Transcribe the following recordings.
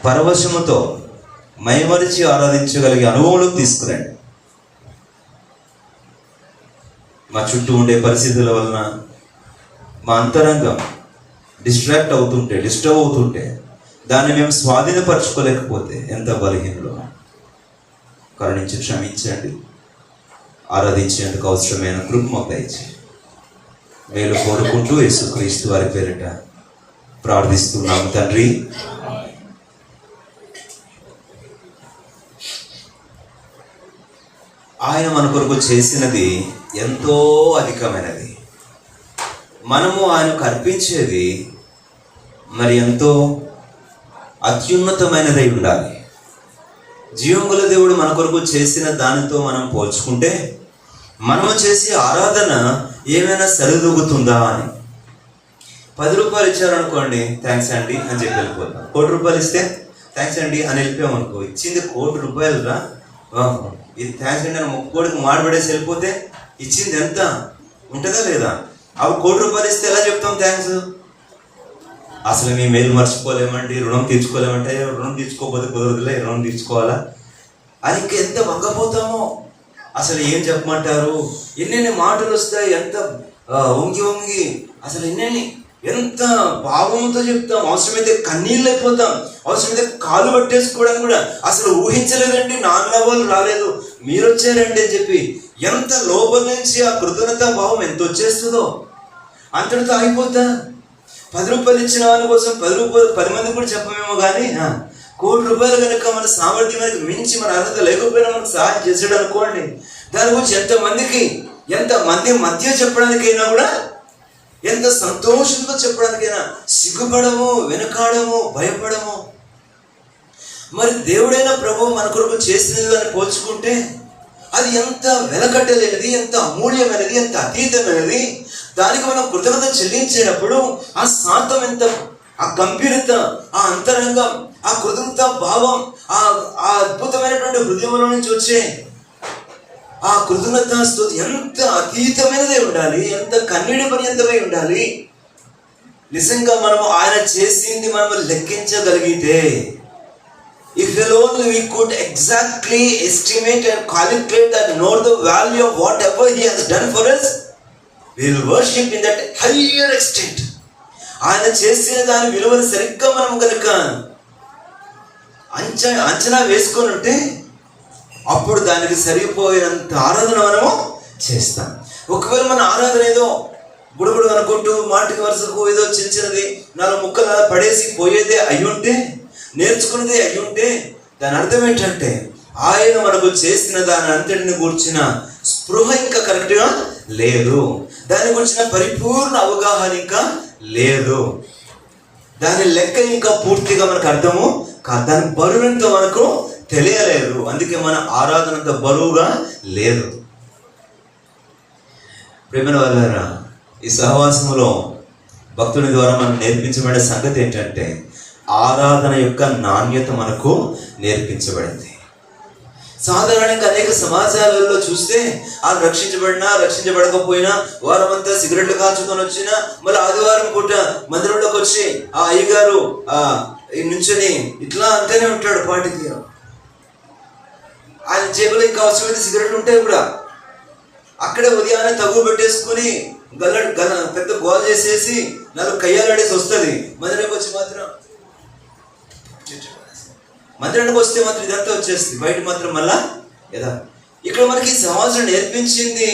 పరవశముతో మైమరిచి ఆరాధించగలిగే అనుభవంలోకి తీసుకురండి. మా చుట్టూ ఉండే పరిస్థితుల వలన మా అంతరంగం డిస్ట్రాక్ట్ అవుతుంటే, డిస్టర్బ్ అవుతుంటే, దాన్ని మేము స్వాధీనపరచుకోలేకపోతే ఎంత బలహీనలో కరుణించి క్షమించండి. ఆరాధించేందుకు అవసరమైన కృప మాకు దయచేయండి. మేలు కోరుకుంటూ యేసుక్రీస్తు వారి పేరిట ప్రార్థిస్తున్నాము తండ్రి. ఆయన మన కొరకు చేసినది ఎంతో అధికమైనది. మనము ఆయనకు అర్పించేది మరి ఎంతో అత్యున్నతమైనదై ఉండాలి. జీవముల దేవుడు మన కొరకు చేసిన దానితో మనం పోల్చుకుంటే మనము చేసే ఆరాధన ఏమైనా సరిదూగుతుందా అని. 10 రూపాయలు ఇచ్చారనుకోండి, థ్యాంక్స్ అండి అని చెప్పి వెళ్ళిపోతాం. 1 కోటి రూపాయలు ఇస్తే థ్యాంక్స్ అండి అని వెళ్ళిపోయామనుకో, ఇచ్చింది 1 కోటి రూపాయలు రా, ఇది థ్యాంక్స్ అండి అని 1 కోటికి మాడబడేసి వెళ్ళిపోతే ఇచ్చింది ఎంత ఉంటుందా లేదా? అవి 1 కోటి రూపాయలు ఇస్తే ఎలా చెప్తాం థ్యాంక్స్? అసలు మీ మేలు మర్చిపోలేమండి, రుణం తీర్చుకోలేమంటే, రుణం తీర్చుకోకపోతే కుదరదులే, రుణం తీర్చుకోవాలా అని ఎంత వంగపోతామో. అసలు ఏం చెప్పమంటారు? ఎన్నెన్ని మాటలు వస్తాయి, ఎంత వంగి వంగి, అసలు ఎంత భావంతో చెప్తాం. అవసరమైతే కన్నీళ్ళు అయిపోతాం, అవసరమైతే కాలు పట్టేసుకోవడానికి కూడా అసలు ఊహించలేదండి, నాన్న వాళ్ళు రాలేదు, మీరు వచ్చారండి అని చెప్పి ఎంత లోపల నుంచి ఆ కృతజ్ఞతా భావం ఎంత వచ్చేస్తుందో అంతటితో ఆగిపోతా. 10 రూపాయలు ఇచ్చిన వాళ్ళ కోసం 10 మంది కూడా చెప్పమేమో కానీ 1 కోటి రూపాయలు కనుక మన సామర్థ్యానికి మించి మన అర్హత లేకపోయినా మనకు సహాయం చేసాడు అనుకోండి, దాని గురించి ఎంతమంది మధ్య చెప్పడానికైనా కూడా, ఎంత సంతోషంతో చెప్పడానికైనా సిగ్గుపడము, వెనుకాడము, భయపడము. మరి దేవుడైన ప్రభువు మన కొరకు చేసినది అని పోల్చుకుంటే అది ఎంత వెలకట్టలేనిది, ఎంత అమూల్యమైనది, ఎంత అతీతమైనది. దానికి మనం కృతజ్ఞత చెల్లించేటప్పుడు ఆ శాంతం ఎంత, ఆ గంభీరత, ఆ అంతరంగం, ఆ కృతజ్ఞత భావం, ఆ అద్భుతమైనటువంటి హృదయంలో నుంచి వచ్చే ఆ కృతజ్ఞత స్తుతి ఎంత అతీతమైనదే ఉండాలి, ఎంత కన్నీడి పర్యంతమై ఉండాలి. నిజంగా మనము ఆయన చేసింది మనము లెక్కించగలిగితే, if alone we could exactly estimate and calculate and know the value of whatever he has done for us, we will worship in that higher extent. ఆయన చేసిన దాని విలువను సరిగ్గా మనం కనుక అంచనా వేసుకొని ఉంటే అప్పుడు దానికి సరిపోయినంత ఆరాధన మనము చేస్తాం. ఒకవేళ మన ఆరాధన ఏదో గుడుగుడు అనుకుంటూ మాటికి వరుసకు ఏదో చిన్నది 4 ముక్కలు పడేసి పోయేదే అయ్యుంటే, నేర్చుకున్నదే అయ్యుంటే, దాని అర్థం ఏంటంటే ఆయన మనకు చేసిన దాని అంతటిని కూర్చిన స్పృహ ఇంకా కరెక్ట్గా లేదు, దాని గురించిన పరిపూర్ణ అవగాహన ఇంకా లేదు, దాని లెక్క ఇంకా పూర్తిగా మనకు అర్థము కాదు, దాని బరువుంతో మనకు తెలియలేదు. అందుకే మన ఆరాధన అంత బరువుగా లేదు. ప్రేమైన వాళ్ళారా, ఈ సహవాసములో భక్తుని ద్వారా మనం నేర్పించబడే సంగతి ఏంటంటే ఆరాధన యొక్క నాణ్యత మనకు నేర్పించబడింది. సాధారణంగా అనేక సమాజాలలో చూస్తే ఆ రక్షించబడకపోయినా వారమంతా సిగరెట్లు కాల్చుకొని వచ్చినా మళ్ళీ ఆదివారం పూట మందిరంలోకి వచ్చి ఆ అయ్యగారు నుంచొని ఇట్లా అంటేనే ఉంటాడు పాటికి. ఆయన జేబులో ఇంకా అవసరమైతే సిగరెట్లు ఉంటాయి కూడా. అక్కడే ఉదయాన్నే తగువ పెట్టేసుకుని పెద్ద గోల్ చేసేసి 4 కయ్యాలాడేసి వస్తుంది. మందిరానికి వస్తే మాత్రం ఇదంతా వచ్చేస్తుంది, బయట మాత్రం మళ్ళా ఏదా. ఇక్కడ మనకి సమాజం నేర్పించింది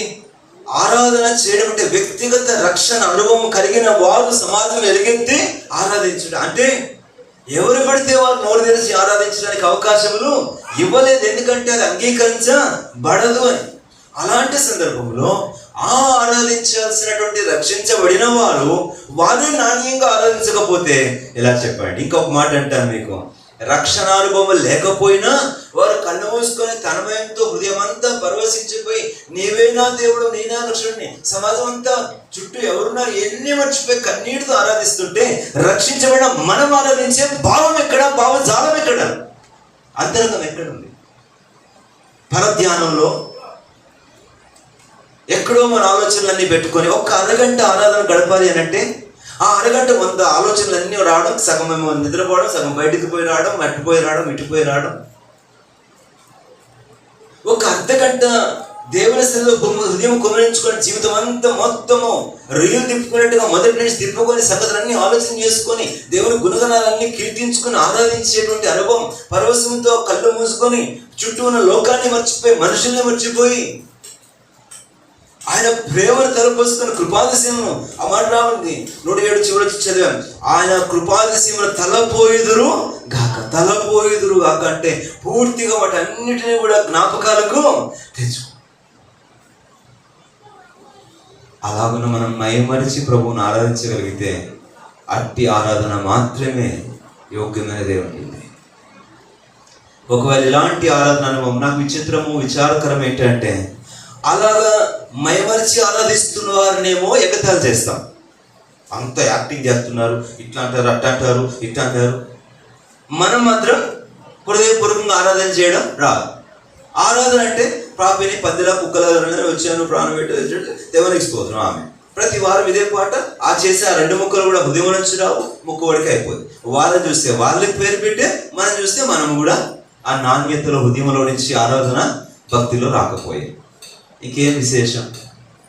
ఆరాధన చేయడం అంటే వ్యక్తిగత రక్షణ అనుభవం కలిగిన వారు సమాజం ఎలుగెత్తి ఆరాధించడం. అంటే ఎవరు పడితే వారు నోరు తెరిచి ఆరాధించడానికి అవకాశములు ఇవ్వలేదు, ఎందుకంటే అది అంగీకరించబడదు అని. అలాంటి సందర్భంలో ఆరాధించాల్సినటువంటి రక్షించబడిన వారు నాణ్యంగా ఆరాధించకపోతే ఎలా చెప్పండి? ఇంకొక మాట అంటాను మీకు, రక్షణ అనుభవం లేకపోయినా వారు కన్ను మూసుకొని తన్మయంతో హృదయం అంతా పరవశించిపోయి నీవేనా దేవుడు, నేనా రక్షణని, సమాజం అంతా చుట్టూ ఎవరున్నారు ఎన్ని మర్చిపోయి కన్నీటితో ఆరాధిస్తుంటే రక్షించబడిన మనం ఆరాధించే భావం ఎక్కడ, భావజాలం ఎక్కడ, అంతరంగం ఎక్కడుంది? పరధ్యానంలో ఎక్కడో మన ఆలోచనలన్నీ పెట్టుకొని 1 అరగంట ఆరాధన గడపాలి అని అంటే ఆ అరగంట 100 ఆలోచనలు అన్నీ రావడం, సగం ఏమో నిద్రపోవడం, సగం బయటికి పోయి రావడం, అట్టుపోయి రావడం, ఇటుపోయి రావడం. ఒక అర్ధగంట దేవుని సన్నిధిలో హృదయం కుమరించుకొని జీవితం అంతా మొత్తము రీలు తిప్పుకున్నట్టుగా మొదటి నుంచి తిప్పుకొని సంగతులన్నీ ఆలోచన చేసుకొని దేవుని గుణగణాలన్నీ కీర్తించుకొని ఆరాధించేటువంటి అనుభవం, పరవశంతో కళ్ళు మూసుకొని చుట్టూ ఉన్న లోకాన్ని మర్చిపోయి, మనుషుల్ని మర్చిపోయి, ఆయన ప్రేమను తలపోసుకుని కృపాతిశయమును, ఆ మాట రావండి 107 చివరి చదివాం, ఆయన కృపాతిశయమును తలపోయిదురు గాక అంటే పూర్తిగా వాటి అన్నిటినీ కూడా జ్ఞాపకాలకు తెచ్చు. అలాగున మనం మైమరిచి ప్రభువును ఆరాధించగలిగితే అట్టి ఆరాధన మాత్రమే యోగ్యమైనదే ఉంటుంది. ఒకవేళ ఇలాంటి ఆరాధన అనుభవం నాకు విచారకరం ఏంటంటే, అలాగా మైమరిచి ఆరాధిస్తున్న వారినేమో ఎగతాళి చేస్తాం. అంత యాక్టింగ్ చేస్తున్నారు, ఇట్లా అంటారు, అట్లా అంటారు, ఇట్లా అంటారు. మనం మాత్రం హృదయపూర్వకంగా ఆరాధన చేయడం రాదు. ఆరాధన అంటే ప్రాపిని 10 కుక్కల వచ్చాను, ప్రాణం పెట్టి దేవునికి స్తోత్రం ఆమె. ప్రతి వారం ఇదే పాట ఆ చేసి ఆ 2 ముక్కలు కూడా హృదయం నుంచి రావు, ముక్కవడికి అయిపోయింది. వాళ్ళని చూస్తే వాళ్ళకి పేరు పెట్టే, మనం చూస్తే మనం కూడా ఆ నాణ్యతలో హృదయంలో నుంచి ఆరాధన భక్తిలో రాకపోయాయి. ఇంకేం విశేషం?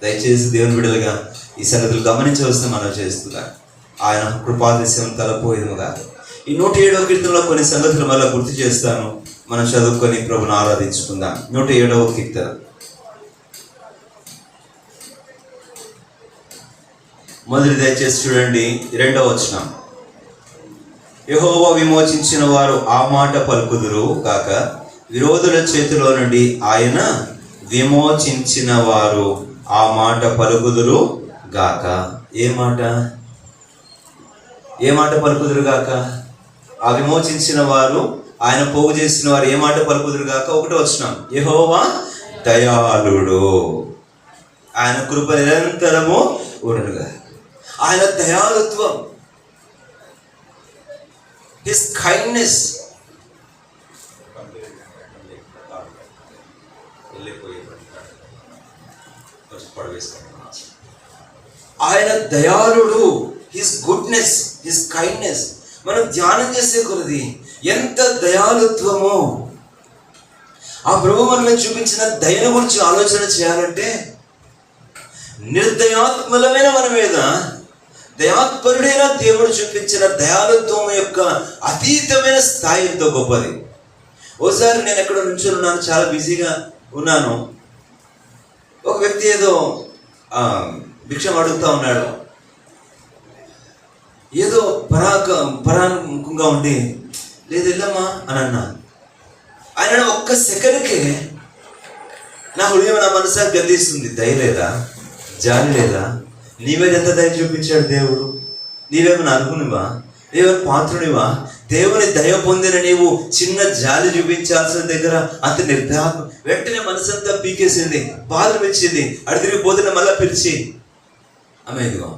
దయచేసి దేవుని బిడ్డలుగా ఈ సంగతులు గమనించవలసిన మనం చేస్తున్నాం. ఆయన కృపాతిశయం తలపోయేదిగా. ఈ 107వ కీర్తనలో కొన్ని సంగతులు మళ్ళీ గుర్తు చేస్తాను, మనం చదువుకొని ప్రభుని ఆరాధించుకుందాం. 107వ కీర్తన మొదటి దయచేసి చూడండి, 2వ వచనం. యెహోవా విమోచించిన వారు ఆ మాట పలుకుదురు గాక, విరోధుల చేతిలో నుండి ఆయన విమోచించిన వారు ఆ మాట పలుకుదురు గాక. ఏ మాట పలుకుదురు గాక? ఆ విమోచించిన వారు, ఆయన పోగు చేసిన వారు ఏ మాట పలుకుదురు గాక? 1వ వచనం, యెహోవా దయాళుడు, ఆయన కృప నిరంతరము ఉండుగా. ఆయన దయాళుత్వం, హిస్ కైండ్నెస్, ఆయన దయాళుడు, హిస్ గుడ్నెస్, హిస్ కైండ్నెస్. మనం ధ్యానం చేసే కొలది ఎంత దయాళుత్వమో. ఆ ప్రభు మన మీద చూపించిన దయను గురించి ఆలోచన చేయాలంటే, నిర్దయాత్మలమైన మన మీద దయాత్పరుడైన దేవుడు చూపించిన దయాళుత్వం యొక్క అతీతమైన స్థాయి ఎంతో గొప్పది. ఓసారి నేను ఎక్కడో నుంచొని ఉన్నాను, చాలా బిజీగా ఉన్నాను. ఒక వ్యక్తి ఏదో భిక్షం అడుగుతా ఉన్నాడు. ఏదో పరాముఖంగా ఉండి, లేదు వెళ్ళమ్మా అని అన్నా. ఆయన ఒక్క సెకండ్కే నా హృదయం, నా మనసు గద్దిస్తుంది. దయ లేదా, జాలి లేదా? నీ మీద ఎంత దయ చూపించాడు దేవుడు? నీవేమైనా అనుకునివా? నీవేమైనా పాత్రునివా? దేవుని దయ పొందిన నీవు చిన్న జాలి చూపించాల్సిన దగ్గర అంత నిర్ధారణ, వెంటనే మనసంతా పీకేసింది, బాధలు పెంచింది. అడిగిపోతున్న మళ్ళా పిలిచి ఆమె ఇదిగో.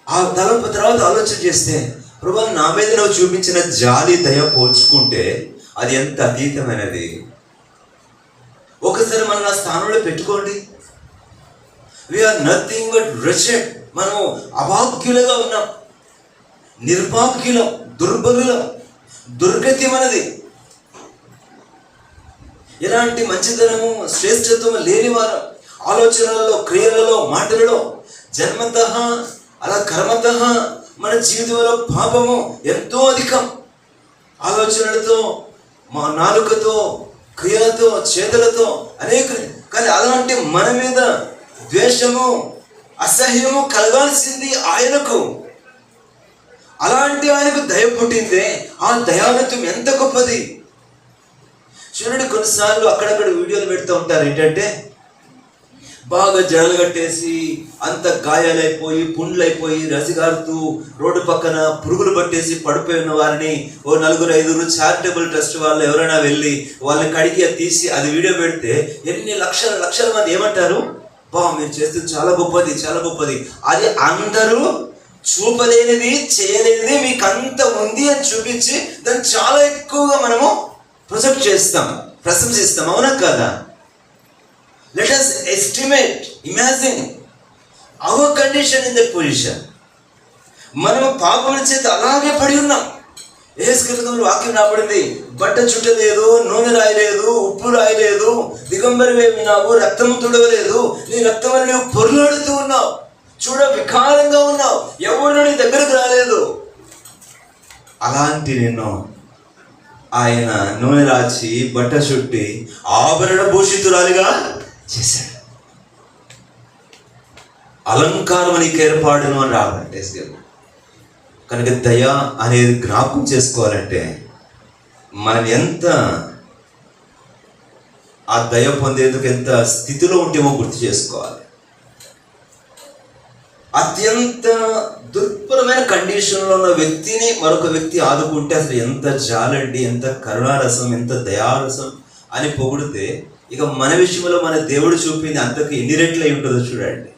ఆ తలంపు తర్వాత ఆలోచన చేస్తే, ప్రభు నా మీద నువ్వు చూపించిన జాలి దయ పోల్చుకుంటే అది ఎంత అతీతమైనది. ఒకసారి మనం నా స్థానంలో పెట్టుకోండి. We are nothing but wretched. మనము అభాగ్యులుగా ఉన్నాం, నిర్భాగ్యులం, దుర్బలులం, దుర్గతి మనది. ఎలాంటి మంచితనము, శ్రేష్టత్వము లేని వారం. ఆలోచనలలో, క్రియలలో, మాటలలో జన్మతః అలా కర్మతః మన జీవితంలో పాపము ఎంతో అధికం. ఆలోచనలతో, మా నాలుకతో, క్రియలతో, చేతులతో అనేక. కానీ అలాంటి మన మీద ద్వేషము, అసహ్యము కలగాల్సింది ఆయనకు. అలాంటి ఆయనకు దయ పుట్టిందే. ఆ దయాళుత్వం ఎంత గొప్పది చూడండి. కొన్నిసార్లు అక్కడక్కడ వీడియోలు పెడుతూ ఉంటారు. ఏంటంటే బాగా జడలు కట్టేసి, అంత గాయాలైపోయి, పుండ్లైపోయి, రసిగారుతూ రోడ్డు పక్కన పురుగులు పట్టేసి పడిపోయిన వారిని 4-5 చారిటబుల్ ట్రస్ట్ వాళ్ళు ఎవరైనా వెళ్ళి వాళ్ళని కడిగి తీసి అది వీడియో పెడితే ఎన్ని లక్షల మంది ఏమంటారు, మీరు చేస్తుంది చాలా గొప్పది, చాలా గొప్పది. అది అందరూ చూపలేనిది, చేయలేనిది మీకు అంత ఉంది అని చూపించి దాన్ని చాలా ఎక్కువగా మనము ప్రొజెక్ట్ చేస్తాం, ప్రశంసిస్తాం. అవునా కదా? Let us estimate, imagine our condition in that position. మనము పాపముల చేత అలాగే పడి ఉన్నాం. యేసుక్రీస్తు వాక్యం రాబడింది, బట్ట చుట్టలేదు, నూనె రాయలేదు, ఉప్పు రాయలేదు, దిగంబరమేమినావు, రక్తం తుడవలేదు, నీ రక్తం అని నువ్వు పొర్లాడుతూ ఉన్నావు, చూడ వికారంగా ఉన్నావు, ఎవరు నీ దగ్గరకు రాలేదు. అలాంటి నిన్ను ఆయన నూనె రాచి బట్ట చుట్టి ఆభరణ భూషితురాలిగా చేశాడు. అలంకారం నీకు ఏర్పాడును అని రావాలంటే కనుక దయ అనేది జ్ఞాపకం చేసుకోవాలంటే మనం ఎంత ఆ దయ పొందేందుకు ఎంత స్థితిలో ఉంటేమో గుర్తు చేసుకోవాలి. అత్యంత దుర్భరమైన కండిషన్లో ఉన్న వ్యక్తిని మరొక వ్యక్తి ఆదుకుంటే అసలు ఎంత జాలండి, ఎంత కరుణారసం, ఎంత దయారసం అని పొగిడితే ఇక మన విషయంలో మన దేవుడు చూపింది అంతకు ఎన్ని రెట్లు అయి ఉంటుందో చూడండి.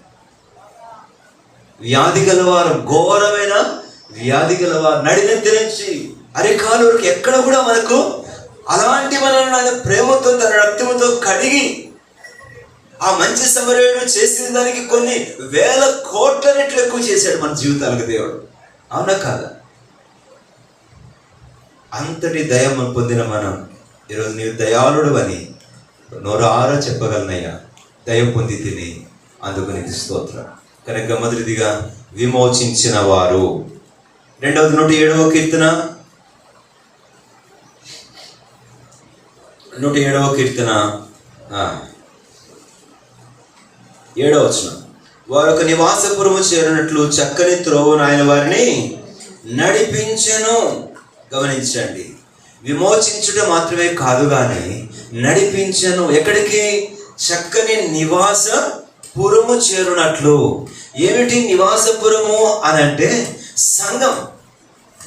వ్యాధి గలవారు, ఘోరమైన వ్యాధి గలవారు, నడినెత్తి నుంచి అరికాలు వరకు ఎక్కడ కూడా మనకు అలాంటి మనల్ని ఆయన ప్రేమతో తన రక్తంతో కడిగి ఆ మంచి సమరయుడు చేసిన దానికి కొన్ని వేల కోట్ల రెట్లు ఎక్కువ చేశాడు మన జీవితాలకు దేవుడు. అవునా కాదా? అంతటి దయ పొందిన మనం ఈరోజు నీవు దయాళుడు అని నోరారా చెప్పగలనయ్యా, దయ పొంది తిని అందుకు నీకు స్తోత్రం. కనుక మొదటిదిగా విమోచించిన వారు. రెండవది 107వ కీర్తన 7వ వచనం. వారు ఒక నివాసపురము చేరినట్లు చక్కని త్రోవను ఆయన వారిని నడిపించెను. గమనించండి, విమోచించుట మాత్రమే కాదు కానీ నడిపించెను. ఎక్కడికి? చక్కని నివాస పురము చేరునట్లు. ఏమిటి నివాసపురము అని అంటే సంఘం.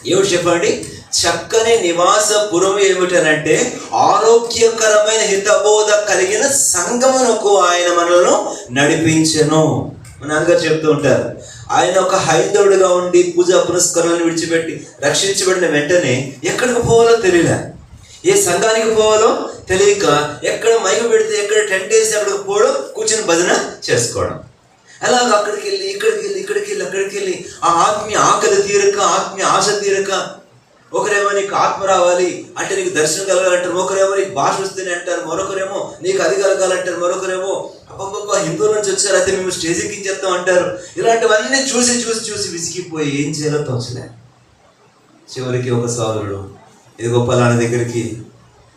ఏమిటి చెప్పండి? చక్కని నివాసపురము ఏమిటనంటే ఆరోగ్యకరమైన హితబోధ కలిగిన సంఘమునకు ఆయన మనలను నడిపించెను. మన నాన్నగారు చెప్తూ ఉంటారు, ఆయన ఒక హైందవుడిగా ఉండి పూజా పురస్కారాలను విడిచిపెట్టి రక్షించబడిన వెంటనే ఎక్కడికి పోవాలో తెలియలే, ఏ సంఘానికి పోవాలో తెలియక ఎక్కడ మైకు పెడితే ఎక్కడ టెంట్ వేసి అక్కడికి పోవడం, కూర్చొని భజన చేసుకోవడం. అలాగ అక్కడికి వెళ్ళి అక్కడికి వెళ్ళి ఆ ఆత్మీయ ఆకలి తీరక, ఆత్మీయ ఆశ తీరక, ఒకరేమో నీకు ఆత్మ రావాలి అంటే నీకు దర్శనం కలగాలంటారు, ఒకరేమో నీకు భాష వస్తేనే అంటారు, మరొకరేమో నీకు అది కలగాలంటారు, మరొకరేమో అబ్బబ్బబ్బా హిందువుల నుంచి వచ్చారు అయితే మేము స్టేజ్ ఎక్కించేస్తాం అంటారు. ఇలాంటివన్నీ చూసి విసిగిపోయి ఏం చేయాలో తోచలే. చివరికి ఒక సోదరుడు, ఇదిగో పలానా దగ్గరికి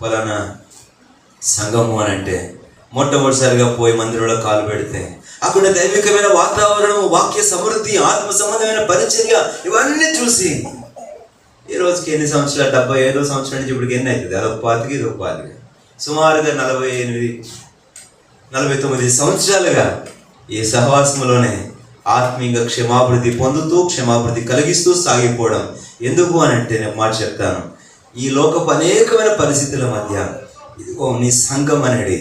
పలానా సంఘము అని అంటే మొట్టమొదటిసారిగా పోయి మందిరంలో కాలు పెడితే అక్కడ దైవికమైన వాతావరణం, వాక్య సమృద్ధి, ఆత్మ సంబంధమైన పరిచర్య ఇవన్నీ చూసి ఈ రోజుకి ఎన్ని సంవత్సరాలు, 75వ సంవత్సరం నుంచి ఇప్పటికి ఎన్ని అవుతుంది? అదొక పాతికి, ఇదొక పాతికి, సుమారుగా 48-49 సంవత్సరాలుగా ఈ సహవాసంలోనే ఆత్మీయంగా క్షమాభివృద్ధి పొందుతూ, క్షమాభివృద్ధి కలిగిస్తూ సాగిపోవడం. ఎందుకు అని అంటే నేను మాట చెప్తాను, ఈ లోకపు అనేకమైన పరిస్థితుల మధ్య ఇదిగో నీ సంఘం అనేది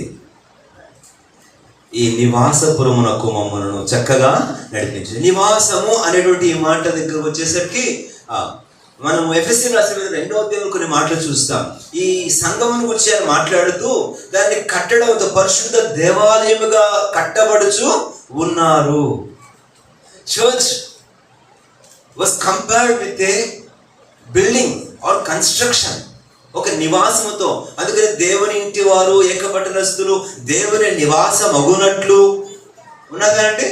ఈ నివాసపురమునకు మమ్మలను చక్కగా నడిపించింది. నివాసము అనేటువంటి ఈ మాట దగ్గరకు వచ్చేసరికి మనం ఎఫెసీయుల రాసిన 2వ అధ్యాయంలో కొన్ని మాటలు చూస్తాం. ఈ సంఘమును గురించి ఆయన మాట్లాడుతూ దాన్ని కట్టడంతో పరిశుద్ధ దేవాలయముగా కట్టబడుచు ఉన్నారు. Church was compared with a building or construction, ఒక నివాసముతో. అందుకని దేవుని ఇంటి వారు, ఏకపట్టణస్థులు దేవుని నివాసం అగునట్లు ఉన్నదా అండి?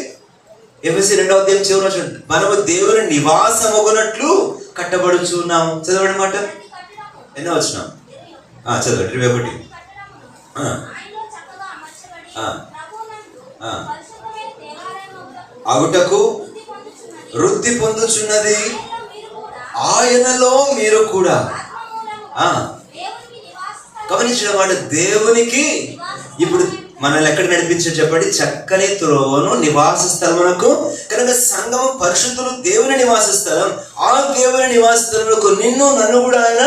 ఎఫెసీ 2వ అధ్యాయం చివరిలో చూడండి, మనము దేవుని నివాసం అగునట్లు కట్టబడుచున్నాము. చదవండి మాట, ఎన్నో వచ్చినాం చదవండి. 21 అగుటకు వృద్ధి పొందుచున్నది ఆయనలో మీరు కూడా. గమనించిన మాట, దేవునికి ఇప్పుడు మనల్ని ఎక్కడ నడిపించారు చెప్పండి? చక్కని త్రోవను, నివాస స్థలమునకు. కనుక సంఘము పరిశుద్ధులు, దేవుని నివాస స్థలం. ఆ దేవుని నివాస స్థలమునకు నిన్ను నన్ను కూడా ఆయన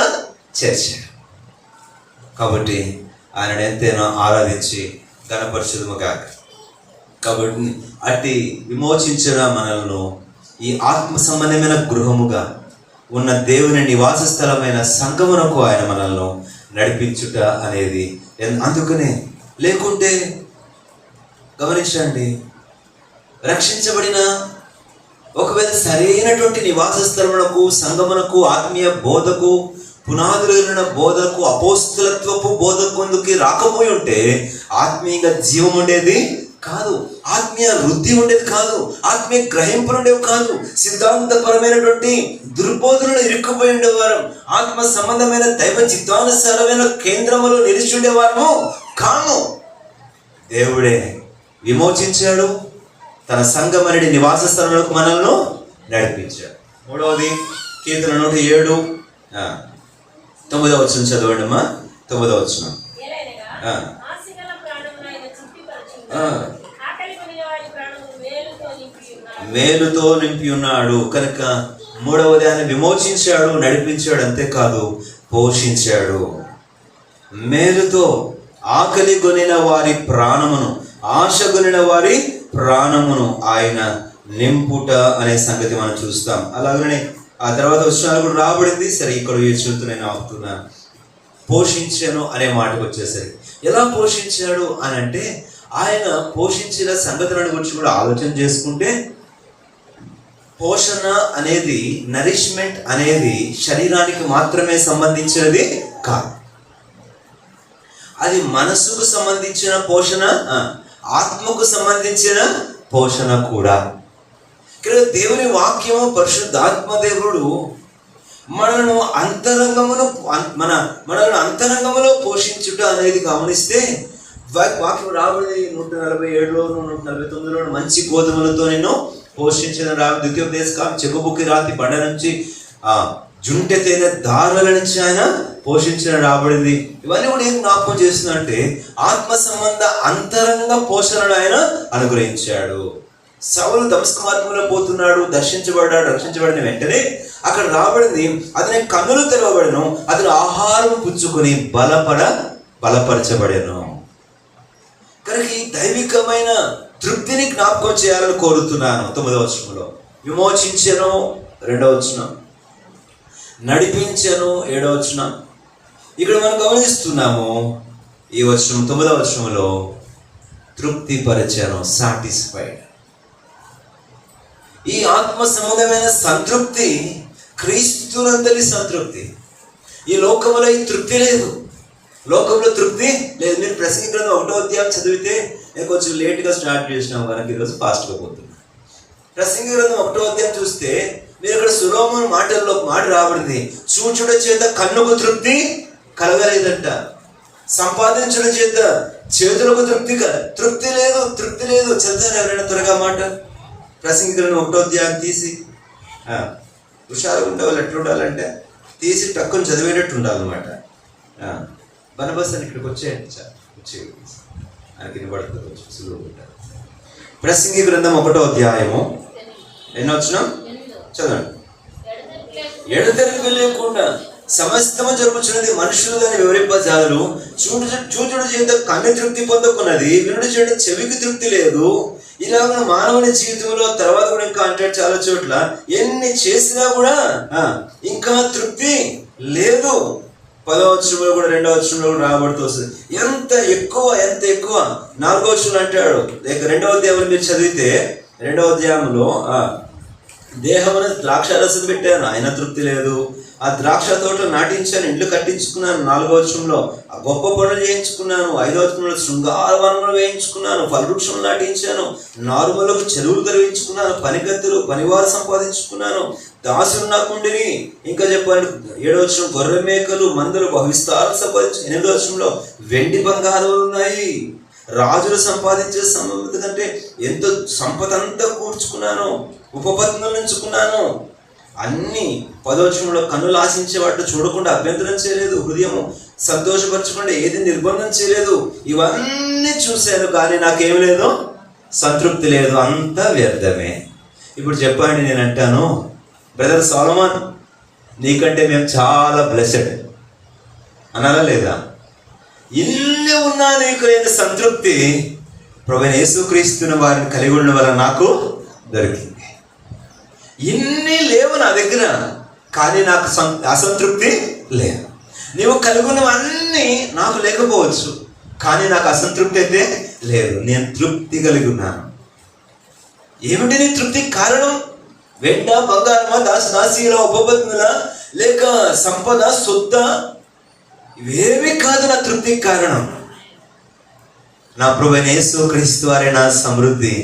చేర్చాడు. కాబట్టి ఆయన ఎంతైనా ఆరాధించి ఘనపరిశుద్ధముగా. కాబట్టి అట్టి విమోచించిన మనలను ఈ ఆత్మ సంబంధమైన గృహముగా ఉన్న దేవుని నివాస స్థలమైన సంఘమునకు ఆయన మనల్ని నడిపించుట అనేది. అందుకనే లేకుంటే గమనించండి, రక్షించబడిన ఒకవేళ సరైనటువంటి నివాస స్థలమునకు, సంగమునకు, ఆత్మీయ బోధకు, పునాదులైన బోధకు, అపోస్తలత్వపు బోధకు రాకపోయి ఉంటే ఆత్మీయంగా జీవం ఉండేది కాదు, ఆత్మీయ వృద్ధి ఉండేది కాదు, ఆత్మీయ గ్రహింపులు ఉండేవి కాదు, సిద్ధాంతపరమైనటువంటి దుర్బోధనలు ఇరుక్కుపోయి ఉండేవారు, ఆత్మ సంబంధమైన దైవ చిత్తానుసారమైన కేంద్రములో నిలిచి ఉండేవారు కాము. దేవుడే విమోచించాడు, తన సంగమనడి నివాస స్థలంలోకి మనల్ని నడిపించాడు. మూడవది కీర్తన 107 9వ వచనం చదవండి అమ్మా. 9వ వచనం. మేలుతో నింపి ఉన్నాడు. కనుక మూడవది ఆయన విమోచించాడు, నడిపించాడు, అంతేకాదు పోషించాడు. మేలుతో ఆకలి కొనిన వారి ప్రాణమును, ఆశ కొనిన వారి ప్రాణమును ఆయన నింపుట అనే సంగతి మనం చూస్తాం. అలాగనే ఆ తర్వాత వచనాలు కూడా రాబడింది. సరే, ఇక్కడ చూస్తూ నేను ఆపుతున్నాను. పోషించాను అనే మాటకు వచ్చేసరికి ఎలా పోషించాడు అని అంటే, ఆయన పోషించిన సంగతులను గురించి కూడా ఆలోచన చేసుకుంటే, పోషణ అనేది, నరిష్మెంట్ అనేది శరీరానికి మాత్రమే సంబంధించినది కాదు. అది మనసుకు సంబంధించిన పోషణ, ఆత్మకు సంబంధించిన పోషణ కూడా. ఇక్కడ దేవుని వాక్యము, పరిశుద్ధాత్మ దేవుడు మనను అంతరంగములో పోషించుట అనేది గమనిస్తే, వాక్యం రాబడి 147లో 149లో మంచి గోధుమలతో నేను పోషించిన ద్వితీయోపదేశకాలం చెక్కుబుక్కి రాతి బండ నుంచి జుంటె తేనె దారుల నుంచి ఆయన పోషించిన రాబడింది. ఇవన్నీ కూడా ఏం జ్ఞాపకం చేస్తుందంటే, ఆత్మ సంబంధ అంతరంగ పోషణను ఆయన అనుగ్రహించాడు. సౌలు దమస్కు మార్గంలో పోతున్నాడు, దర్శించబడ్డాడు, రక్షించబడిన వెంటనే అక్కడ రాబడింది, అతని కన్నులు తెరవబడను, అతను ఆహారం పుచ్చుకొని బలపరచబడెను. కనుక ఈ దైవికమైన తృప్తిని జ్ఞాపకం చేయాలని కోరుతున్నాను. 9వ వచనంలో విమోచించెను, 2వ వచనం, నడిపించెను, 7వ వచనం. ఇక్కడ మనం గమనిస్తున్నాము ఈ వచనం 9వ వచనంలో తృప్తిపరచను, సాటిస్ఫైడ్. ఈ ఆత్మ సంబంధమైన సంతృప్తి క్రీస్తునందలి సంతృప్తి. ఈ లోకంలో ఈ తృప్తి లేదు, లోకంలో తృప్తి లేదు. మీరు ప్రసంగి గ్రంథం 1వ అధ్యాయం చదివితే, నేను కొంచెం లేట్గా స్టార్ట్ చేసినాం కనుక ఈరోజు ఫాస్ట్గా పోతున్నాను. ప్రసంగి గ్రంథం 1వ అధ్యాయం చూస్తే మీరు ఇక్కడ సొలొమోను మాటల్లో మాట రాబడింది, చూచుట చేత కన్నుకు తృప్తి కలగలేదంట, సంపాదించడం చేత చేతులకు తృప్తి లేదు. చదువుతారు ఎవరైనా త్వరగా మాట? ప్రసంగి గ్రంథం 1వ అధ్యాయం తీసి, హుషారుగా ఉండే వాళ్ళు ఎట్లా ఉండాలంటే తీసి టక్కుని చదివేటట్టు ఉండాలన్నమాట. బనబస్ అని ఇక్కడికి వచ్చేయండి, ఆయనకి వినబడుతుంది, సులువు ఉంటారు. ప్రసంగి గ్రంథం 1వ అధ్యాయము ఎన్నో వచనం చదవండి. ఎడతెరిపి లేకుండా సమస్తము జరుగుతున్నది, మనుషులు దాన్ని వివరింపజాలరు. చూచుడు చేత కన్ను తృప్తి పొందుకున్నది, వినుడు చేత చెవికి తృప్తి లేదు. ఇలాగ మానవుని జీవితంలో తర్వాత కూడా ఇంకా అంటాడు చాలా చోట్ల, ఎన్ని చేసినా కూడా ఇంకా తృప్తి లేదు. 10వ వచనంలో కూడా 2వ వచనంలో కూడా రాబడుతూ వస్తుంది. ఎంత ఎక్కువ 4వ వచనంలో అంటాడు. 2వ అధ్యాయంలో మీరు చదివితే 2వ అధ్యాయంలో దేహమున ద్రాక్షారసం పెట్టాను, అయినా తృప్తి లేదు. ఆ ద్రాక్ష తోటలు నాటించాను, ఇండ్లు కట్టించుకున్నాను, 4వ వచనంలో గొప్ప పనులు చేయించుకున్నాను, 5వ వచనంలో శృంగారవనములు వేయించుకున్నాను, ఫలవృక్షం నాటించాను, నారుమలకు చెరువులు తరలించుకున్నాను, పనికత్తులు పనివారు సంపాదించుకున్నాను, దాసులు నాకుండిని. ఇంకా చెప్పాను 7వ వచనం గొర్రె మేకలు మందులు బహువిస్తారం సంపాదించు. 8వ వచనంలో వెండి బంగారాలు ఉన్నాయి, రాజులు సంపాదించే సంపద కంటే ఎంతో సంపద అంతా కూర్చుకున్నాను, ఉపపత్నులు ఎంచుకున్నాను. అన్ని 10వ వచనంలో కన్నులు ఆశించే వాటిని చూడకుండా అభ్యంతరం చేయలేదు, హృదయము సంతోషపరచకుండా ఏది నిర్బంధం చేయలేదు. ఇవన్నీ చూశాను కానీ నాకేమి లేదు, సంతృప్తి లేదు, అంతా వ్యర్థమే. ఇప్పుడు చెప్పండి, నేను అంటాను, బ్రదర్ సొలొమోన్ నీకంటే మేము చాలా బ్లెస్డ్ అనాలా లేదా? ఇన్ని ఉన్నా నీకు లేని సంతృప్తి ప్రభువైన యేసుక్రీస్తుని వారిని కలిగి ఉండడం వల్ల నాకు దొరికింది. ఇన్ని లేవు నా దగ్గర, కానీ నాకు అసంతృప్తి లేదు. నీవు కలిగి ఉన్నవన్నీ నాకు లేకపోవచ్చు, కానీ నాకు అసంతృప్తి అయితే లేదు. నేను తృప్తి కలిగి ఉన్నాను. ఏమిటి నీ తృప్తికి కారణం? వెంట, బంగారమా, దాసీల, ఉపపత్నుల, లేక సంపద, సొత్త, ఇవేమీ కాదు నా తృప్తికి కారణం. నా ప్రభువైన యేసుక్రీస్తు వారే నా సమృద్ధి,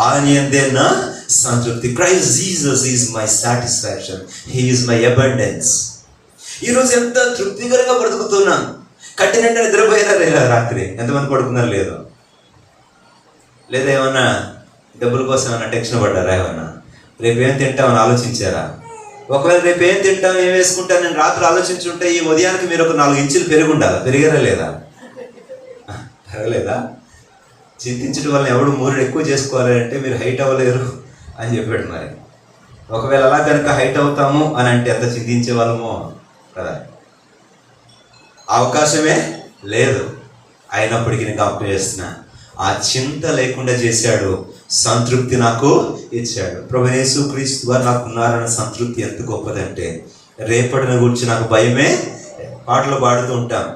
ఆయన యందే నా సంతృప్తి. Christ Jesus is my satisfaction, he is my abundance. ఈరోజు ఎంత తృప్తికరంగా బ్రతుకుతున్నాను. కట్టినట్టు నిద్రపోయినా లేదా? రాత్రి ఎంతమంది పడుకున్నారు? లేదా ఏమన్నా డబ్బుల కోసం ఏమన్నా టెన్షన్ పడ్డారా? ఏమన్నా రేపు ఏం తింటామని ఆలోచించారా? ఒకవేళ రేపు ఏం తింటాం, ఏం వేసుకుంటాను నేను రాత్రి ఆలోచించుంటే ఈ ఉదయానికి మీరు ఒక 4 ఇంచులు పెరిగి ఉండాలి. పెరిగారా లేదా? పెరగలేదా? చింతించడం వల్ల ఎవడు 3 ఎక్కువ చేసుకోవాలి అంటే మీరు హైట్ అవ్వలేరు అని చెప్పాడు. మరి ఒకవేళ అలా కనుక హైట్ అవుతాము అని అంటే ఎంత చింతించే వాళ్ళమో కదా. అవకాశమే లేదు. అయినప్పటికీ నేను జ్ఞాపకం చేస్తున్నా, ఆ చింత లేకుండా చేశాడు, సంతృప్తి నాకు ఇచ్చాడు. ప్రభువైన యేసుక్రీస్తు వారు నాకు ఉన్నారన్న సంతృప్తి ఎంత గొప్పదంటే, రేపటిని గురించి నాకు భయమే. పాటలు పాడుతూ ఉంటాం,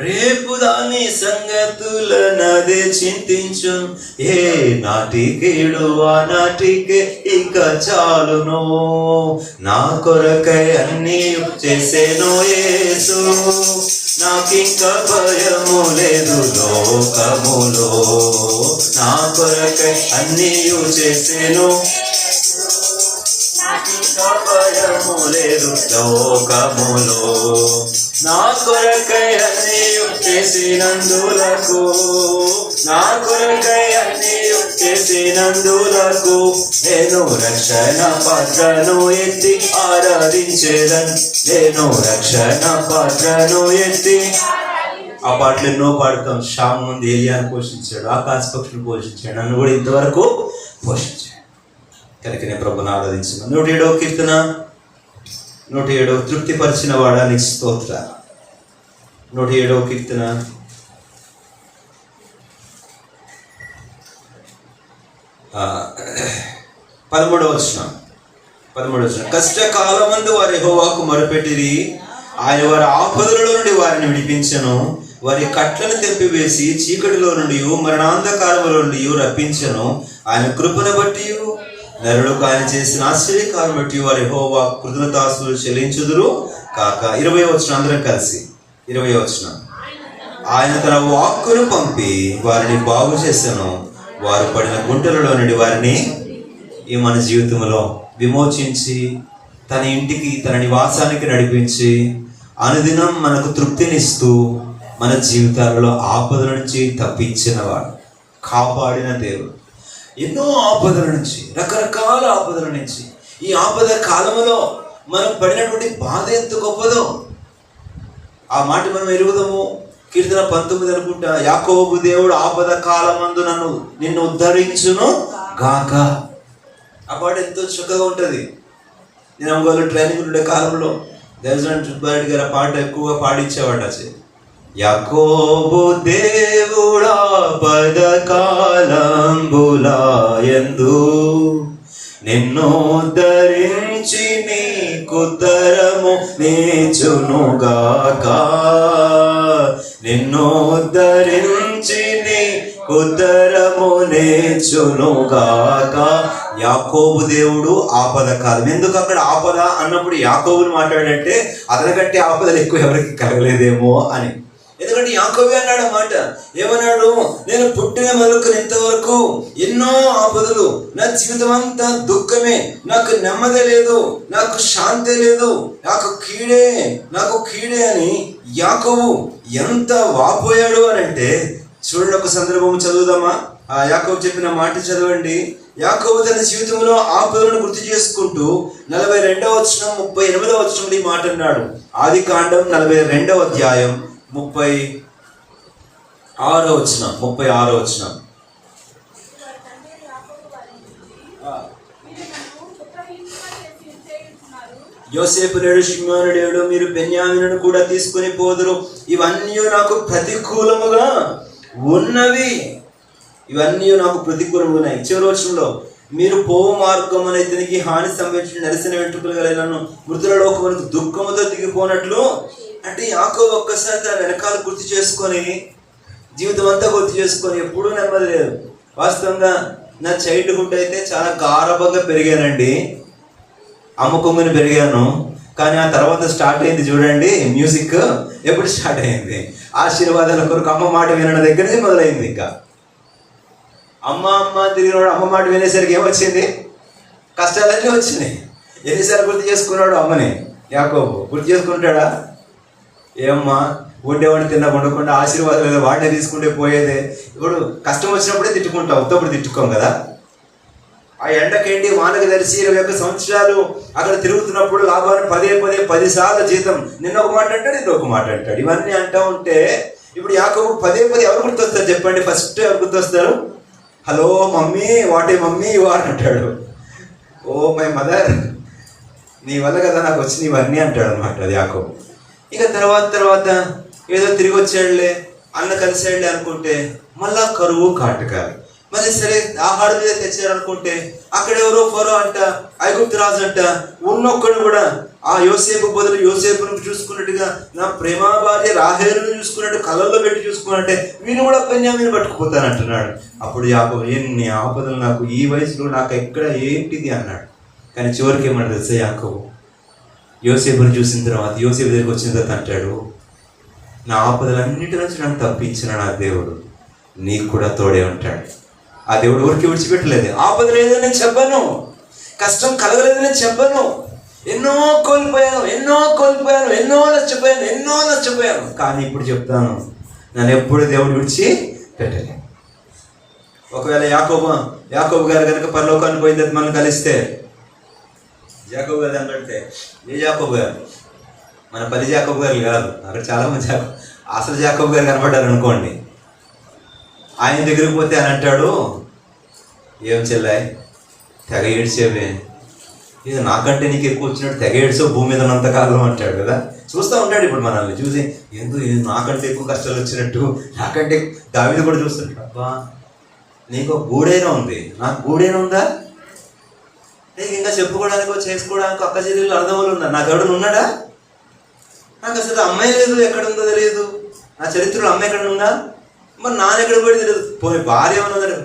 రేపు దాని సంగతుల నదే చింతించు, ఏ నాటికేడు ఆ నాటికే ఇక చాలును, నా కొరకై అన్నీ చేసేను యేసు, నాకింక భయము లేదు లోకములో, నా కొరకై అన్నీ చేసేను, నాకింక భయము లేదు లోకములో, నా కొరకై అన్నీ చేసినందులకు, నా కొరకై అన్నీ చేసినందులకు, నేను రక్షణ పాత్రను ఎత్తి ఆరాధించేదను, నేను రక్షణ పాత్రను ఎత్తి. ఆ పాటలు ఎన్నో పాడతాం. శ్యామ ముందు ఏలియాను పోషించాడు, ఆకాశ పక్షులు పోషించాడు, నన్ను కూడా ఇంతవరకు పోషించాడు. కనుక నేను ప్రభుని ఆరాధించున్నాను. 107వ కీర్తన 107 తృప్తిపరిచిన వాడా నీకు స్తోత్ర. 107వ కీర్తన 13వ వచనం. కష్టకాలమందు వారు యెహోవాకు మొరపెట్టిరి, ఆయన వారి ఆపదలలో నుండి వారిని విడిపించెను, వారి కట్లను తెంపివేసి చీకటిలో నుండి మరణాంధకారములో నుండి రప్పించెను. ఆయన కృపను బట్టి నరుడు ఆయన చేసిన ఆశ్చర్యకారం బట్టి వారి యెహోవా కృతజ్ఞతాస్తుతులు చెల్లించుదురు కాక. 20వ వచనం అందరం కలిసి. 20వ వచనం, ఆయన తన వాక్కును పంపి వారిని బాగు చేసెను, వారు పడిన గుంటలలో నుండి వారిని ఈ మన జీవితంలో విమోచించి తన ఇంటికి, తన నివాసానికి నడిపించి అనుదినం మనకు తృప్తినిస్తూ మన జీవితాలలో ఆపదల నుంచి తప్పించినవాడు, కాపాడిన దేవుడు. ఎన్నో ఆపదల నుంచి, రకరకాల ఆపదల నుంచి, ఈ ఆపద కాలంలో మనం పడినటువంటి బాధ ఎంత గొప్పదో ఆ మాట మనం ఎరుగుదాము. కీర్తన 19 అనుకుంటా, యాకోబు దేవుడు ఆపద కాలమందు నిన్ను ఉద్ధరించును గాక. ఆ పాట ఎంతో చక్కగా ఉంటుంది. నేను ఒంగోలు ట్రైనింగ్ ఉండే కాలంలో దేవజన్ సుబ్బారెడ్డి గారు ఆ పాట ఎక్కువగా పాడించేవాడు. యాకోబు దేవుడా పదకాలంబులాయందు నిన్ను ధరించి నీకు తరము నేర్చునుగాక, నిన్ను ధరించి నీకు తరము నేర్చునుగాక. యాకోబు దేవుడు ఆపద కాలం. ఎందుకు అక్కడ ఆపద అన్నప్పుడు యాకోబుని మాట్లాడంటే అతనికంటే ఆపదలు ఎక్కువ ఎవరికి కలగలేదేమో అని. ఎందుకంటే యాకోబే అన్నాడు ఆ మాట. ఏమన్నాడు? నేను పుట్టిన మొదలుకొని ఇంతవరకు ఎన్నో ఆపదలు, నా జీవితం అంతా దుఃఖమే, నాకు నెమ్మది లేదు, నాకు శాంతి లేదు, నాకు కీడే అని యాకోబు ఎంత వాపోయాడు అని అంటే చూడండి. ఒక సందర్భం చదువుదామా? ఆ యాకోబు చెప్పిన మాట చదవండి. యాకోబు తన జీవితంలో ఆపదలను గుర్తు చేసుకుంటూ 42వ వచనం 38వ వచనంలో ఈ మాట అన్నాడు. ఆదికాండం 42వ అధ్యాయం 36వ వచనం. యోసేపు నేడు, షిమ్యోను నేడు, మీరు బెన్యామీనును కూడా తీసుకుని పోదురు, ఇవన్నీ నాకు ప్రతికూలముగా ఉన్నవి. చివరి వచనంలో, మీరు పోవు మార్గమునైతనికి హాని సంభవించిన నెరసిన వెంట్రుకలు గలనను మృతుల లోకమునకు దుఃఖముతో దిగిపోనట్లు. అంటే యాకోబు ఒక్కసారి తన వెనకాల గుర్తు చేసుకొని, జీవితం అంతా గుర్తు చేసుకొని ఎప్పుడూ నెమ్మది లేదు. వాస్తవంగా నా చైల్డ్హుడ్ అయితే చాలా గారభంగా పెరిగానండి, అమ్ముకొమ్మని పెరిగాను. కానీ ఆ తర్వాత స్టార్ట్ అయింది చూడండి మ్యూజిక్. ఎప్పుడు స్టార్ట్ అయింది? ఆశీర్వాదాల కొరకు అమ్మ మాట వినడం దగ్గర నుంచి మొదలైంది. ఇంకా అమ్మ తిరిగినాడు. అమ్మ మాట వినేసరికి ఏమొచ్చింది? కష్టాలన్నీ వచ్చినాయి. ఎన్నిసార్లు గుర్తు చేసుకున్నాడు అమ్మని యాకోబు? గుర్తు చేసుకుంటాడా? ఏమ్మా వండేవాడిని ఉండకుండా ఆశీర్వాదాలు వాడినే తీసుకుంటే పోయేదే. ఇప్పుడు కష్టం వచ్చినప్పుడే తిట్టుకుంటాం, ఉత్తప్పుడు తిట్టుకోం కదా. ఆ ఎండకేంటి వానకి తెలిసి 21 సంవత్సరాలు అక్కడ తిరుగుతున్నప్పుడు లాభాన్ని 10 సార్లు జీతం. నిన్న ఒక మాట అంటాడు, నిన్న ఒక మాట అంటాడు. ఇవన్నీ అంటూ ఉంటే ఇప్పుడు యాకోబు 10 ఎవరు గుర్తొస్తారు చెప్పండి? ఫస్ట్ ఎవరు గుర్తొస్తారు? Hello mummy, what a mummy you are అంటాడు. ఓ మై మదర్, నీ వల్ల కదా నాకు వచ్చి ఇవన్నీ అంటాడు అనమాట అది యాకోబు. ఇక తర్వాత ఏదో తిరిగి వచ్చాడులే, అన్న కలిసాడులే అనుకుంటే మళ్ళా కరువు కాటకాలు. మరి సరే ఆహారం మీద తెచ్చారనుకుంటే అక్కడ ఎవరో ఫరో అంట, ఐగుప్తు రాజు అంట, ఉన్నొక్కడు కూడా ఆ యోసేపు బదులు యోసేపును చూసుకున్నట్టుగా నా ప్రేమ భార్య రాహేలును చూసుకున్నట్టు కళ్ళల్లో పెట్టి చూసుకున్నట్టే వీళ్ళు కూడా బెన్యామీను పట్టుకుపోతానంటున్నాడు. అప్పుడు యాకోబు, ఎన్ని ఆపదలు నాకు ఈ వయసులో, నాకు ఎక్కడ ఏంటిది అన్నాడు. కానీ చివరికి ఏమన్నా తెలుసా యాకోబు? యోసేపుని చూసిన తర్వాత, యోసేపు దగ్గరికి వచ్చిన తర్వాత అంటాడు, నా ఆపదలన్నిటి నుంచి నన్ను తప్పించిన నా దేవుడు నీకు కూడా తోడే ఉంటాడు. ఆ దేవుడు ఊరికి విడిచిపెట్టలేదు. ఆపద లేదని నేను చెప్పాను, కష్టం కలగలేదని నేను చెప్పాను. ఎన్నో కోల్పోయాను, ఎన్నో నష్టపోయాను. కానీ ఇప్పుడు చెప్తాను, నన్ను ఎప్పుడు దేవుడు విడిచి పెట్టలేదు. ఒకవేళ యాకోబు గారు కనుక పరలోకానికి పోయిన తర్వాత మనం కలిస్తే, యాకోబు గారు అంటే ఏ యాకోబు గారు? మన 10 యాకోబు గారు కాదు, అక్కడ చాలా మంది అసలు యాకోబు గారు కనబడ్డారు అనుకోండి. ఆయన దగ్గరికి పోతే అని అంటాడు, ఏం చెల్లాయి తెగ ఏడ్చేవే, ఇది నాకంటే నీకు ఎక్కువ వచ్చినట్టు తెగ ఏడ్చావు భూమి మీద ఉన్నంతకాలం అంటాడు కదా. చూస్తూ ఉంటాడు ఇప్పుడు మనల్ని చూసి, ఎందుకు నాకంటే ఎక్కువ కష్టాలు వచ్చినట్టు, నాకంటే దావీదు కూడా చూస్తుంటాడు. అబ్బా నీకు గూడైనా ఉంది, నాకు గూడైనా ఉందా? నీకు ఇంకా చెప్పుకోవడానికి చేసుకోవడానికి అక్క చెల్లెలు అర్థమవులు ఉన్నారు, నాకు ఎవడన్నా ఉన్నాడా? నాకు అసలు అమ్మాయి లేదు, ఎక్కడుందో తెలియదు. నా చరిత్రలో అమ్మాయి ఎక్కడ ఉందా? మరి నాన్నెక్కడ పడి తెలియదు. పోయి భార్య ఏమన్నా తెలియదు.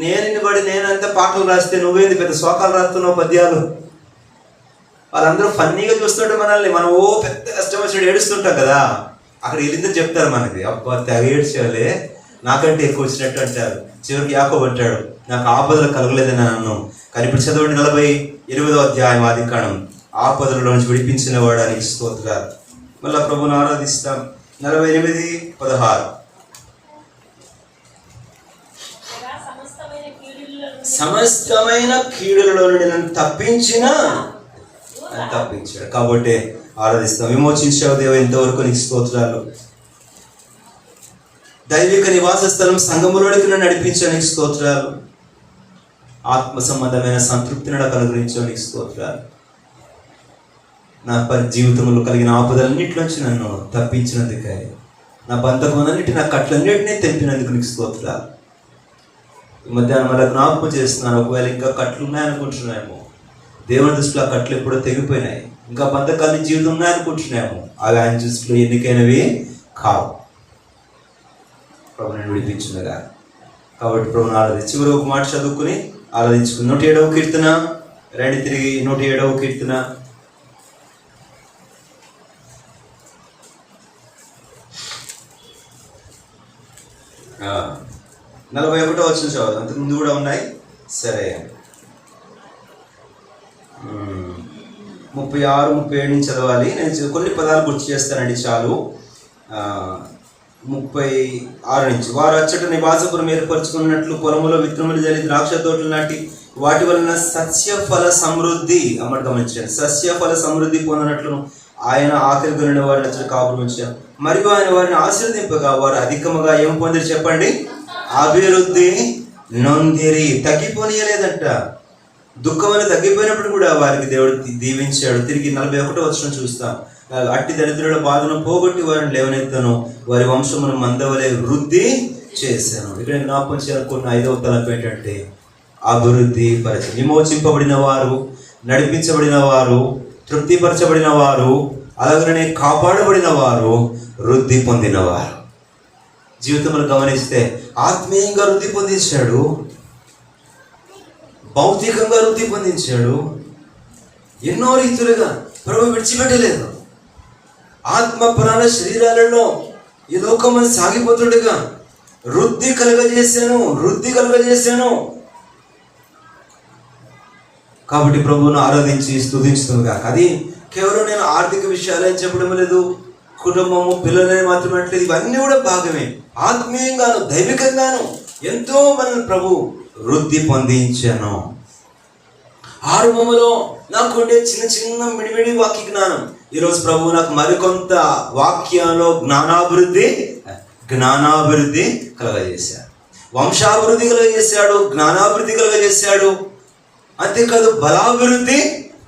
నేను పడి నేనంతా పాటలు రాస్తే నువ్వేంది పెద్ద శోకాలు రాస్తున్నావు పద్యాలు. వాళ్ళందరూ ఫన్నీగా చూస్తుంటే మనల్ని, మనం ఓ పెద్ద కష్టం వచ్చి ఏడుస్తుంటాం కదా. అక్కడ వెళ్ళిందని చెప్తారు మనకి, అబ్బా తెగ ఏడ్చేయాలి, నాకంటే ఎక్కువ వచ్చినట్టు అంటారు. చివరికి యాకోబు అంటాడు, నాకు ఆపదలు కలగలేదని నన్ను. కానీ ఇప్పుడు చదవండి 48వ అధ్యాయం ఆదికాండం. ఆపదల నుంచి విడిపించిన వాడానికి స్తోత్రాలు. మళ్ళా ప్రభుని ఆరాధిస్తాం. 48:16 సమస్తమైన కీడులలో నుండి నన్ను తప్పించాడు కాబట్టి ఆరాధిస్తాం. విమోచించావు దేవ, ఇంతవరకు నీకు స్తోత్రాలు. దైవిక నివాస స్థలం సంఘములోనికి నన్ను నడిపించడానికి స్తోత్రాలు. ఆత్మ సంబంధమైన సంతృప్తిని నాకు అనుగ్రహించడానికి నీకు స్తోత్రాలు. నా జీవితంలో కలిగిన ఆపదలన్నింటిలోంచి నన్ను తప్పించినందుకే, నా బంధకములన్నిటి, నా కట్లన్నింటినీ తెంపినందుకు నీకు స్తోత్రాలు. ఈ మధ్యాహ్నం మళ్ళీ జ్ఞాపకం చేస్తున్నాను, ఒకవేళ ఇంకా కట్లు ఉన్నాయనుకుంటున్నాయేమో. దేవుని దృష్టిలో ఆ కట్లు ఎప్పుడో తెగిపోయినాయి. ఇంకా బంధకాలు జీవితం ఉన్నాయనుకుంటున్నాయేమో. అవి ఆయన దృష్టిలో ఎన్నికైనవి కావు. ప్రభుని విడిపించుండగా. కాబట్టి ప్రభుని ఆరాధించి చివరి ఒక మాట చదువుకుని ఆరాధించుకుని 107వ కీర్తన రండి తిరిగి. 107వ కీర్తన ఆ 41వ వచనం చదువు. అంతకు ముందు కూడా ఉన్నాయి. సరే 36, 37 నుంచి చదవాలి. నేను కొన్ని పదాలు గుర్తు చేస్తానండి చాలు. 36 నుంచి, వారు అచ్చట నివాసపురం ఏర్పరచుకున్నట్లు పొలములో విత్తనములు జల్లి ద్రాక్ష తోటలు నాటి వాటి వలన సస్యఫల సమృద్ధి, అమ్మటి గమనించండి, సస్యఫల సమృద్ధి పొందినట్లు ఆయన ఆకలి కొనిన వారిని అచ్చట కాపురం ఉంచారు. మరియు ఆయన వారిని ఆశీర్వదింపగా వారు అధికముగా ఏం పొందిరి చెప్పండి? అభివృద్ధి నొందిరి. తగ్గిపోనీయలేదంట. దుఃఖమని తగ్గిపోయినప్పుడు కూడా వారికి దేవుడు దీవించాడు. తిరిగి 41వ వచనం చూస్తాం. అట్టి దరిద్రుల బాధను పోగొట్టి వారిని లేవనెత్తను, వారి వంశమును మందవలే వృద్ధి చేశాను. ఇక్కడ జ్ఞాపకం చేయాలనుకున్న 5వ తలంపు ఏంటంటే అభివృద్ధి పరిచయం. విమోచింపబడిన వారు, నడిపించబడిన వారు, తృప్తిపరచబడిన వారు, అలాగనే కాపాడబడిన వారు, వృద్ధి పొందినవారు. జీవితంలో గమనిస్తే ఆత్మీయంగా వృద్ధి పొందించాడు. భౌతికంగా వృద్ధి పొందించాడు. ఎన్నో రీతులుగా ప్రభు విడిచిపెట్టలేదు. ఆత్మ ప్రాణ శరీరాలలో ఈ లోకం సాగిపోతుండగా వృద్ధి కలుగజేశాను. కాబట్టి ప్రభువును ఆరాధించి స్తుతించుతుంది కాక. అది కేవలం నేను ఆర్థిక విషయాలు అని చెప్పడం లేదు, కుటుంబము పిల్లలని మాత్రమే అంటే ఇవన్నీ కూడా భాగమే. ఆత్మీయంగాను దైవికంగాను ఎంతో మనల్ని ప్రభు వృద్ధి పొందించాను. ఆరంభంలో నాకు ఉండే చిన్న మిడిమిడి వాక్య జ్ఞానం, ఈరోజు ప్రభు నాకు మరికొంత వాక్యంలో జ్ఞానాభివృద్ధి కలగజేశాడు. వంశాభివృద్ధి కలగజేశాడు, జ్ఞానాభివృద్ధి కలగజేశాడు. అంతేకాదు బలాభివృద్ధి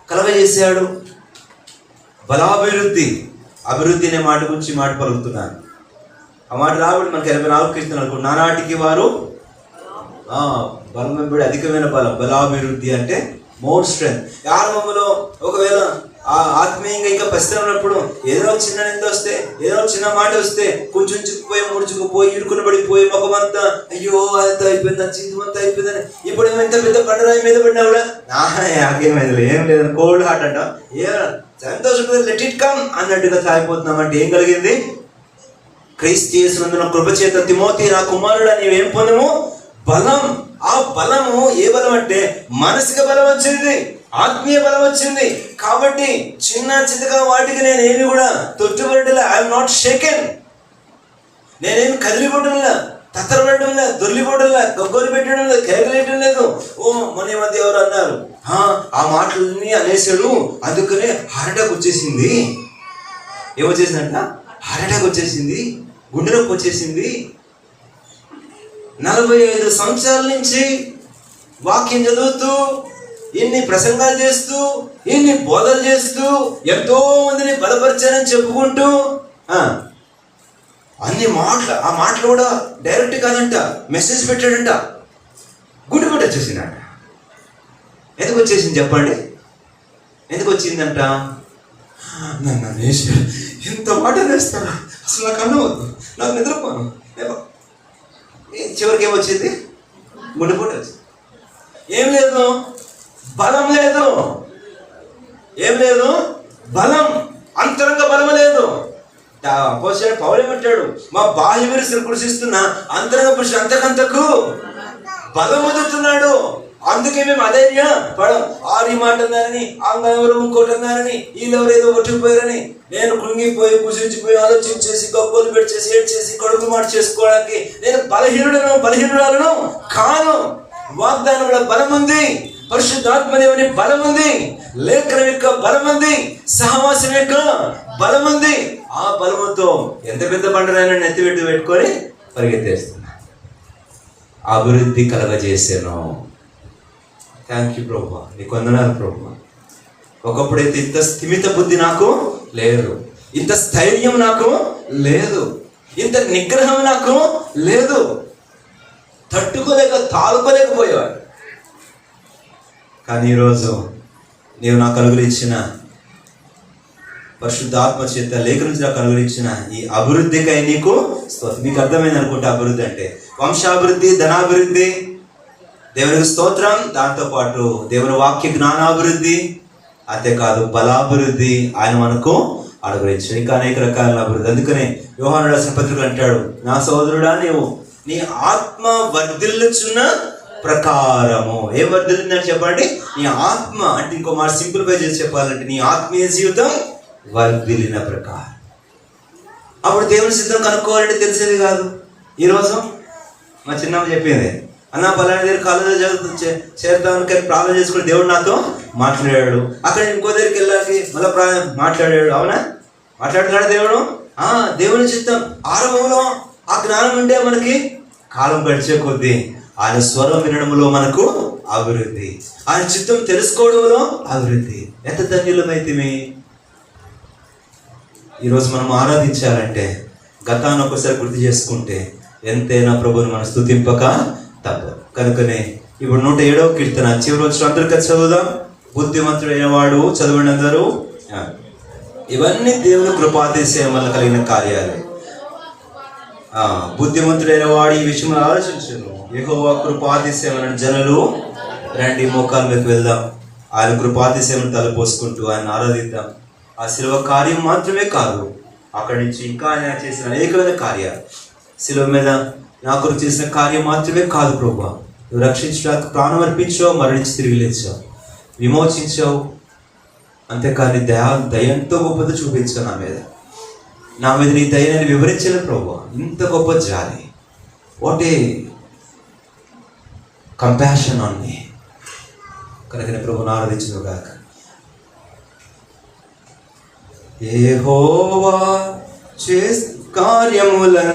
కలగజేశాడు. అభివృద్ధి అనే మాట గురించి మాట పలుకుతున్నాను. ఆ మాట రాబడి మనకి 84 కీర్తనలు, నానాటికి వారు బలం వెంబడి అధికమైన బలాభివృద్ధి అంటే మోర్ స్ట్రెంత్. ఆరంభంలో ఒకవేళ ఆత్మీయంగా ఇంకా పరిశ్రమప్పుడు ఏదో చిన్న నింద వస్తే, ఏదో చిన్న మాట వస్తే కొంచెం చిక్కుపోయి ముడుచుకుపోయి ఇరుకుని పడిపోయి ముఖమంతా అయ్యో అంతా అయిపోయింది, జీవితం అంతా అయిపోయిందని. ఇప్పుడు ఎంత పెద్ద బండరాయి మీద పడినా కూడా నాకేమైంది, ఏం లేదని కోల్డ్ హార్ట్ అంట, ఏ సంతోషం లెట్ ఇట్ కమ్ అన్నట్టుగా సాగిపోతున్నాం. అంటే ఏం కలిగింది? క్రీస్తు యేసునందున కృప చేత తిమోతి నా కుమారుడు నీవేం పొందము? బలం. ఆ బలము ఏ బలం అంటే మానసిక బలం వచ్చింది, ఆత్మీయ బలం వచ్చింది. కాబట్టి చిన్న చిన్నగా వాటికి నేనేమి కూడా తొట్టుబడలే. I'm not షేకెన్. నేనేమి కదిలిపోవడంలా, తత్తరపడడంలా, దొర్లిపోవడంలా, గొగ్గోలు పెట్టడం లేదు, కేకలేయటం లేదు. మన మధ్య ఎవరు అన్నారు, ఆ మాటలన్నీ అనేసాడు, అందుకనే హార్ట్ అటాక్ వచ్చేసింది. ఏమొచ్చేసిందంట? హార్ట్ అటాక్ వచ్చేసింది, గుండె నొప్పి వచ్చేసింది. 45 సంవత్సరాల నుంచి వాక్యం చదువుతూ, ఇన్ని ప్రసంగాలు చేస్తూ, ఇన్ని బోధలు చేస్తూ, ఎంతో మందిని బలపరిచానని చెప్పుకుంటూ అన్ని మాటలు, ఆ మాటలు కూడా డైరెక్ట్ కాదంట, మెసేజ్ పెట్టాడంట. గుండె కూడా వచ్చేసిందంట. ఎందుకు వచ్చేసింది చెప్పండి? ఎందుకు వచ్చిందంట? నన్ను అనేసాడు, ఇంత మాట అనేస్తారా? అసలు నాకు అన్నవద్దు, నాకు నిద్రపోను. చివరికి ఏమొచ్చింది? గుండెపోటు వచ్చింది. ఏం లేదు, బలం లేదు. ఏం లేదు? బలం, అంతరంగ బలం లేదు. అపోస్తలుడైన పౌలు ఏమంటాడు? మా బాహ్య విరుసులు కృషిస్తున్నా అంతరంగ పురుషుడు అంతకంతకు బలం వదులుతున్నాడు. అందుకే మేము అధైర్య పడం. ఆరి మాట అన్నారని, ఆంగవరు ఇంకోటి అన్నారని, వీళ్ళెవరు ఏదో కొట్టుకుపోయారని నేను కృంగిపోయి కుసించిపోయి ఆలోచించేసి గొప్పలు పెట్టేసి ఏడ్చేసి కడుపు మాట చేసుకోవడానికి నేను బలహీనురాలను కాను. వాగ్దానంలో బలం ఉంది, పరిశుద్ధాత్మదేవుని బలం ఉంది, లేఖనం యొక్క బలం ఉంది, సహవాసం యొక్క బలం ఉంది. ఆ బలముతో ఎంత పెద్ద బండరైనా నెత్తిపెట్టి పెట్టుకొని పరిగెత్తేస్తున్నా. అభివృద్ధి కలగజేసాను. థ్యాంక్ యూ ప్రభువా, నీకు వందనాలు ప్రభువా. ఒకప్పుడైతే ఇంత స్థిమిత బుద్ధి నాకు లేదు, ఇంత స్థైర్యం నాకు లేదు, ఇంత నిగ్రహం నాకు లేదు, తాళుకోలేకపోయేవాడు. కానీ ఈరోజు నీవు నాకు అనుగ్రహించిన పరిశుద్ధాత్మ చేత లేఖనం నాకు అనుగ్రహించిన ఈ అభివృద్ధికై నీకు స్తోత్రం. మీకు అర్థమైంది అనుకుంటే అభివృద్ధి అంటే వంశాభివృద్ధి, ధనాభివృద్ధి, దేవునికి స్తోత్రం. దాంతోపాటు దేవుని వాక్య జ్ఞానాభివృద్ధి, అంతేకాదు బలాభివృద్ధి ఆయన మనకు అనుగ్రహించాడు. ఇంకా అనేక రకాల అభివృద్ధి. అందుకనే యోహాను రాసిన పత్రికలు అంటాడు, నా సహోదరుడా నీవు నీ ఆత్మ వర్ధిల్లుచున్న ప్రకారము. ఏం వర్ధిల్లిందని చెప్పండి? నీ ఆత్మ అంటే ఇంకో మాట సింప్లిఫై చేసి చెప్పాలంటే నీ ఆత్మీయ జీవితం వర్ధిల్లిన ప్రకారం. అప్పుడు దేవుని సిద్ధం కనుక్కోవాలంటే తెలిసేది కాదు. ఈరోజు మా చిన్నమ్మ చెప్పింది, అన్న పలానా దగ్గర కాలేజీలో చేరుతామని కానీ ప్రార్థన చేసుకుని దేవుడు నాతో మాట్లాడాడు. అక్కడ ఇంకో దగ్గరికి వెళ్ళాలి, మళ్ళీ మాట్లాడాడు. అవునా? మాట్లాడుతున్నాడు దేవుడు. దేవుని చిత్తం ఆరంభంలో ఆ జ్ఞానం ఉంటే మనకి కాలం గడిచే కొద్దీ ఆయన స్వరం వినడంలో మనకు అభివృద్ధి, ఆయన చిత్తం తెలుసుకోవడంలో అభివృద్ధి. ఎంత ధన్యులమైతే ఈరోజు మనం ఆరాధించాలంటే గతాన్ని ఒకసారి గుర్తు చేసుకుంటే ఎంతైనా ప్రభువుని మనం స్తుతింపక తప్పదు. కనుకనే ఇప్పుడు 107వ కీర్తన చివరి రోజు అందరూ కలిసి చదువుదాం. బుద్ధిమంతుడైన వాడు, చదవండి అందరూ. ఇవన్నీ దేవుని కృపాతిశయం వల్ల కలిగిన కార్యాలే. బుద్ధిమంతుడైన వాడు ఈ విషయంలో ఆలోచించను, యెహోవా కృపాతిశయం జనులు రండి మోకాల మీదకి వెళ్దాం. ఆయన కృపాతిశయం తలపోసుకుంటూ ఆయన ఆరాధిద్దాం. ఆ శిలువ కార్యం మాత్రమే కాదు, అక్కడి నుంచి ఇంకా ఆయన చేసిన అనేకమైన కార్యాలు, శిలువ మీద నా కొరకు చేసిన కార్యం మాత్రమే కాదు ప్రభువా, నువ్వు రక్షించడానికి ప్రాణం అర్పించావు, మరణించి తిరిగి లేచావు, విమోచించావు. అంతేకాని దయంతో గొప్పది చూపించావు నా మీద నీ దయని వివరించలే ప్రభువా. ఇంత గొప్ప జాలి, what a compassion on me. కనుక ప్రభువును ఆరాధించును గాక. యెహోవా చేసే కార్యములను